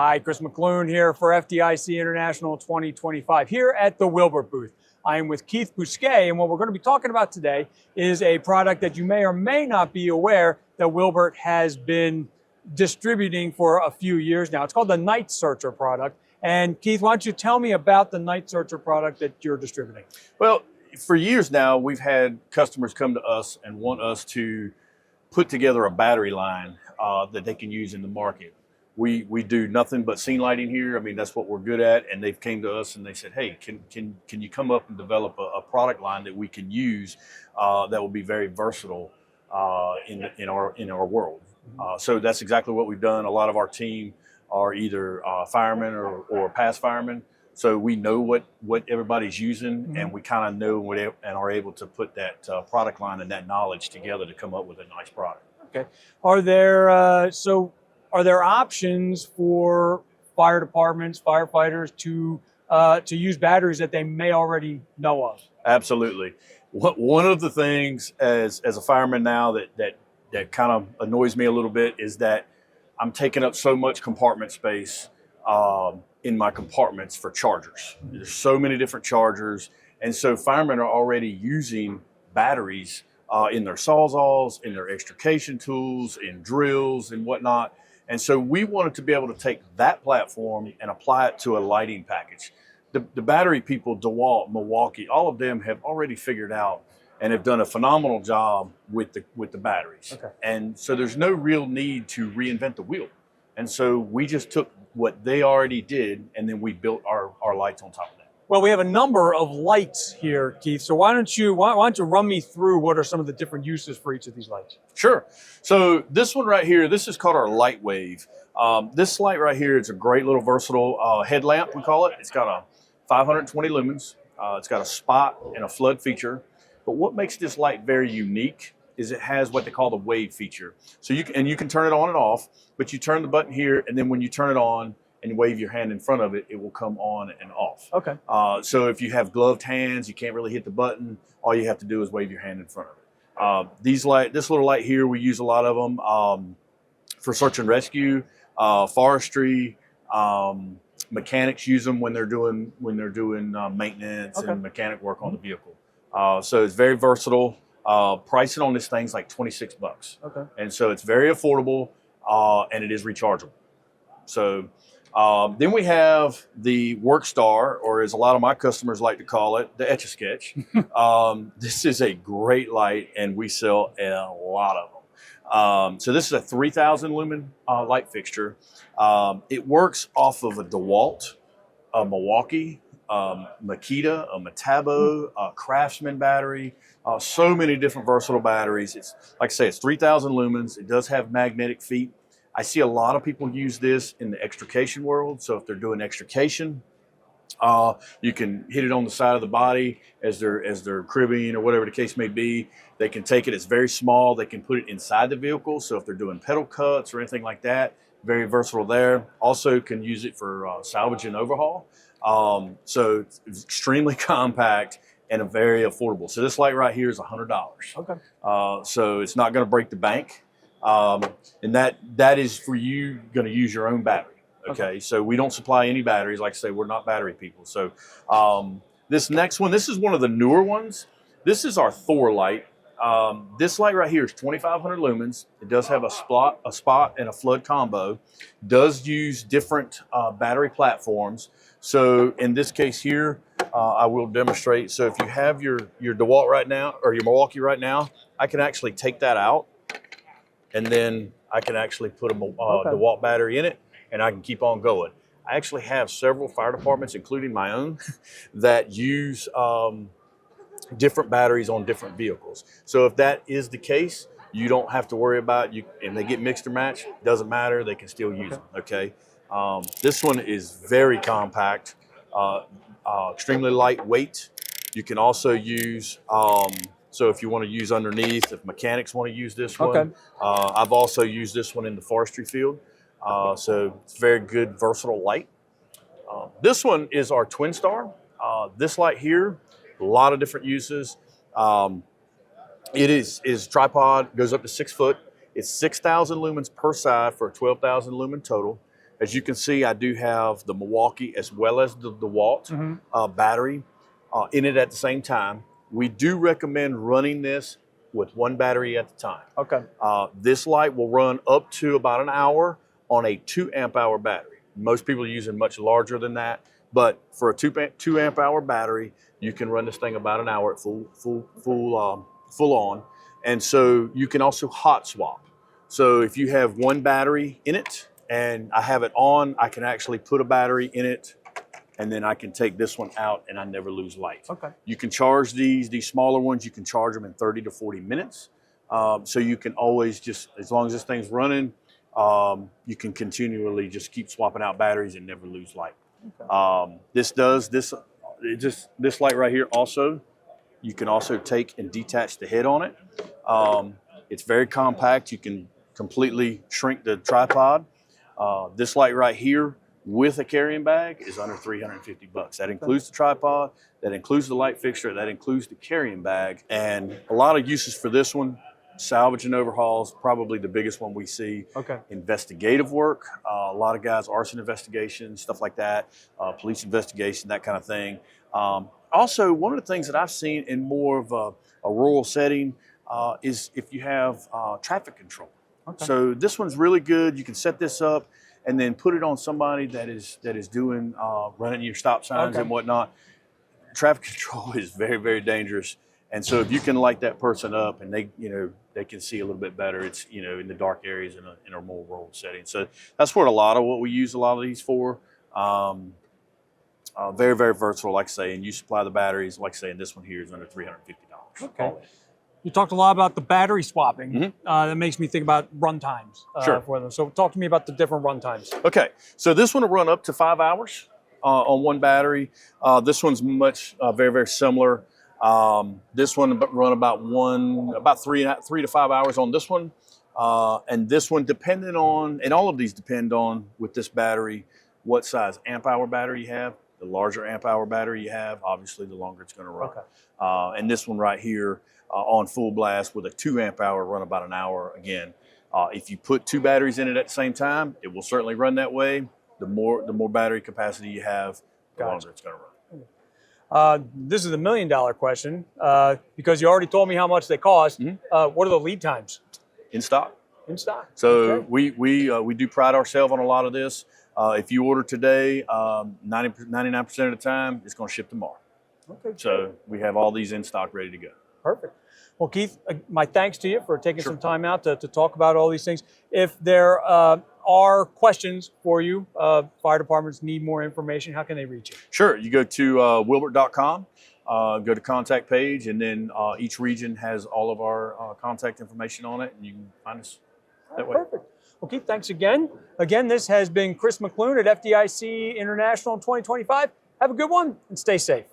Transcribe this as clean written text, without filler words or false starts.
Hi, Chris McClune here for FDIC International 2025 here at the Will-Burt booth. I am with Keith Bousquet, and what we're going to be talking about today is a product that you may or may not be aware that Will-Burt has been distributing for a few years now. It's called the NightSearcher product. And Keith, why don't you tell me about the NightSearcher product that you're distributing? Well, for years now, we've had customers come to us and want us to put together a battery line that they can use in the market. We do nothing but scene lighting here. I mean, that's what we're good at. And they've came to us and they said, hey, can you come up and develop a product line that we can use that will be very versatile in our world. So that's exactly what we've done. A lot of our team are either firemen or past firemen. So we know what everybody's using, and we kind of know and are able to put that product line and that knowledge together to come up with a nice product. Okay. Are there options for fire departments, firefighters to use batteries that they may already know of? Absolutely. One of the things as a fireman now that kind of annoys me a little bit is that I'm taking up so much compartment space in my compartments for chargers. There's so many different chargers, and so firemen are already using batteries in their sawzalls, in their extrication tools, in drills and whatnot. And so we wanted to be able to take that platform and apply it to a lighting package. The battery people, DeWalt, Milwaukee, all of them have already figured out and have done a phenomenal job with the batteries. Okay. And so there's no real need to reinvent the wheel. And so we just took what they already did and then we built our lights on top of that. Well, we have a number of lights here, Keith. So why don't you run me through what are some of the different uses for each of these lights? Sure. So this one right here, this is called our Light Wave. This light right here is a great little versatile headlamp, we call it. It's got a 520 lumens. It's got a spot and a flood feature. But what makes this light very unique is it has what they call the wave feature. So you can turn it on and off, but you turn the button here, and then when you turn it on and wave your hand in front of it, it will come on and off. Okay. So if you have gloved hands, you can't really hit the button. All you have to do is wave your hand in front of it. This little light here, we use a lot of them for search and rescue, forestry. Mechanics use them when they're doing maintenance and mechanic work on the vehicle. So it's very versatile. Pricing on this thing's like $26. Okay. And so it's very affordable, and it is rechargeable. So then we have the Workstar, or as a lot of my customers like to call it, the Etch-a-Sketch. This is a great light, and we sell a lot of them. So this is a 3,000 lumen light fixture. It works off of a DeWalt, a Milwaukee, Makita, a Metabo, a Craftsman battery, so many different versatile batteries. It's like I say, it's 3,000 lumens. It does have magnetic feet. I see a lot of people use this in the extrication world. So if they're doing extrication, you can hit it on the side of the body as they're cribbing or whatever the case may be. They can take it, it's very small. They can put it inside the vehicle. So if they're doing pedal cuts or anything like that, very versatile there. Also can use it for salvage and overhaul. So it's extremely compact and very affordable. So this light right here is $100. Okay. So it's not going to break the bank. And that is for you going to use your own battery. Okay. So we don't supply any batteries. Like I say, we're not battery people. So this next one, this is one of the newer ones. This is our Thor light. This light right here is 2,500 lumens. It does have a spot and a flood combo. Does use different battery platforms. So in this case here, I will demonstrate. So if you have your DeWalt right now, or your Milwaukee right now, I can actually take that out, and then I can actually put a DeWalt battery in it, and I can keep on going. I actually have several fire departments, including my own, that use different batteries on different vehicles. So if that is the case, you don't have to worry about if they get mixed or matched, doesn't matter, they can still use them, okay? This one is very compact, extremely lightweight. You can also use, so if you want to use underneath, if mechanics want to use this one, I've also used this one in the forestry field. So it's very good, versatile light. This one is our Twin Star. This light here, a lot of different uses. It is tripod, goes up to 6 foot. It's 6,000 lumens per side for a 12,000 lumen total. As you can see, I do have the Milwaukee as well as the DeWalt battery in it at the same time. We do recommend running this with one battery at a time. Okay. This light will run up to about an hour on a 2 amp hour battery. Most people are using much larger than that, but for a 2 amp hour battery, you can run this thing about an hour at full on. And so you can also hot swap. So if you have one battery in it and I have it on, I can actually put a battery in it and then I can take this one out and I never lose light. Okay. You can charge these smaller ones, you can charge them in 30 to 40 minutes. So you can always just, as long as this thing's running, you can continually just keep swapping out batteries and never lose light. Okay. This light right here also, you can also take and detach the head on it. It's very compact. You can completely shrink the tripod. This light right here with a carrying bag is under $350. That includes the tripod, that includes the light fixture, that includes the carrying bag, and a lot of uses for this one. Salvage and overhauls, probably the biggest one we see. Okay. Investigative work, a lot of guys, arson investigations, stuff like that, police investigation, that kind of thing. Also, one of the things that I've seen in more of a rural setting is if you have traffic control. Okay. So this one's really good. You can set this up and then put it on somebody that is doing running your stop signs and whatnot. Traffic control is very, very dangerous. And so if you can light that person up and they can see a little bit better, it's, in the dark areas in a more rural setting. So that's what we use a lot of these for. Very, very versatile, like I say, and you supply the batteries, like I say, and this one here is under $350. Okay. You talked a lot about the battery swapping. That makes me think about run times for them. So talk to me about the different run times. Okay. So this one will run up to 5 hours on one battery. This one's very, very similar. This one run about 3 to 5 hours on this one. And this one, and all of these depend on, with this battery, what size amp hour battery you have. The larger amp hour battery you have, obviously the longer it's going to run. Okay. And this one right here on full blast with a 2 amp hour run about an hour again. If you put 2 batteries in it at the same time, it will certainly run that way. The more battery capacity you have, the longer it's going to run. This is the $1 million question because you already told me how much they cost. What are the lead times? In stock. In stock. So we do pride ourselves on a lot of this. If you order today, 99% of the time, it's going to ship tomorrow. Okay. So we have all these in stock ready to go. Perfect. Well, Keith, my thanks to you for taking some time out to talk about all these things. If there are questions for you, fire departments need more information, how can they reach you? Sure. You go to Will-Burt.com, go to contact page, and then each region has all of our contact information on it, and you can find us that way. Perfect. Well, Keith, thanks again. Again, this has been Chris McClune at FDIC International 2025. Have a good one and stay safe.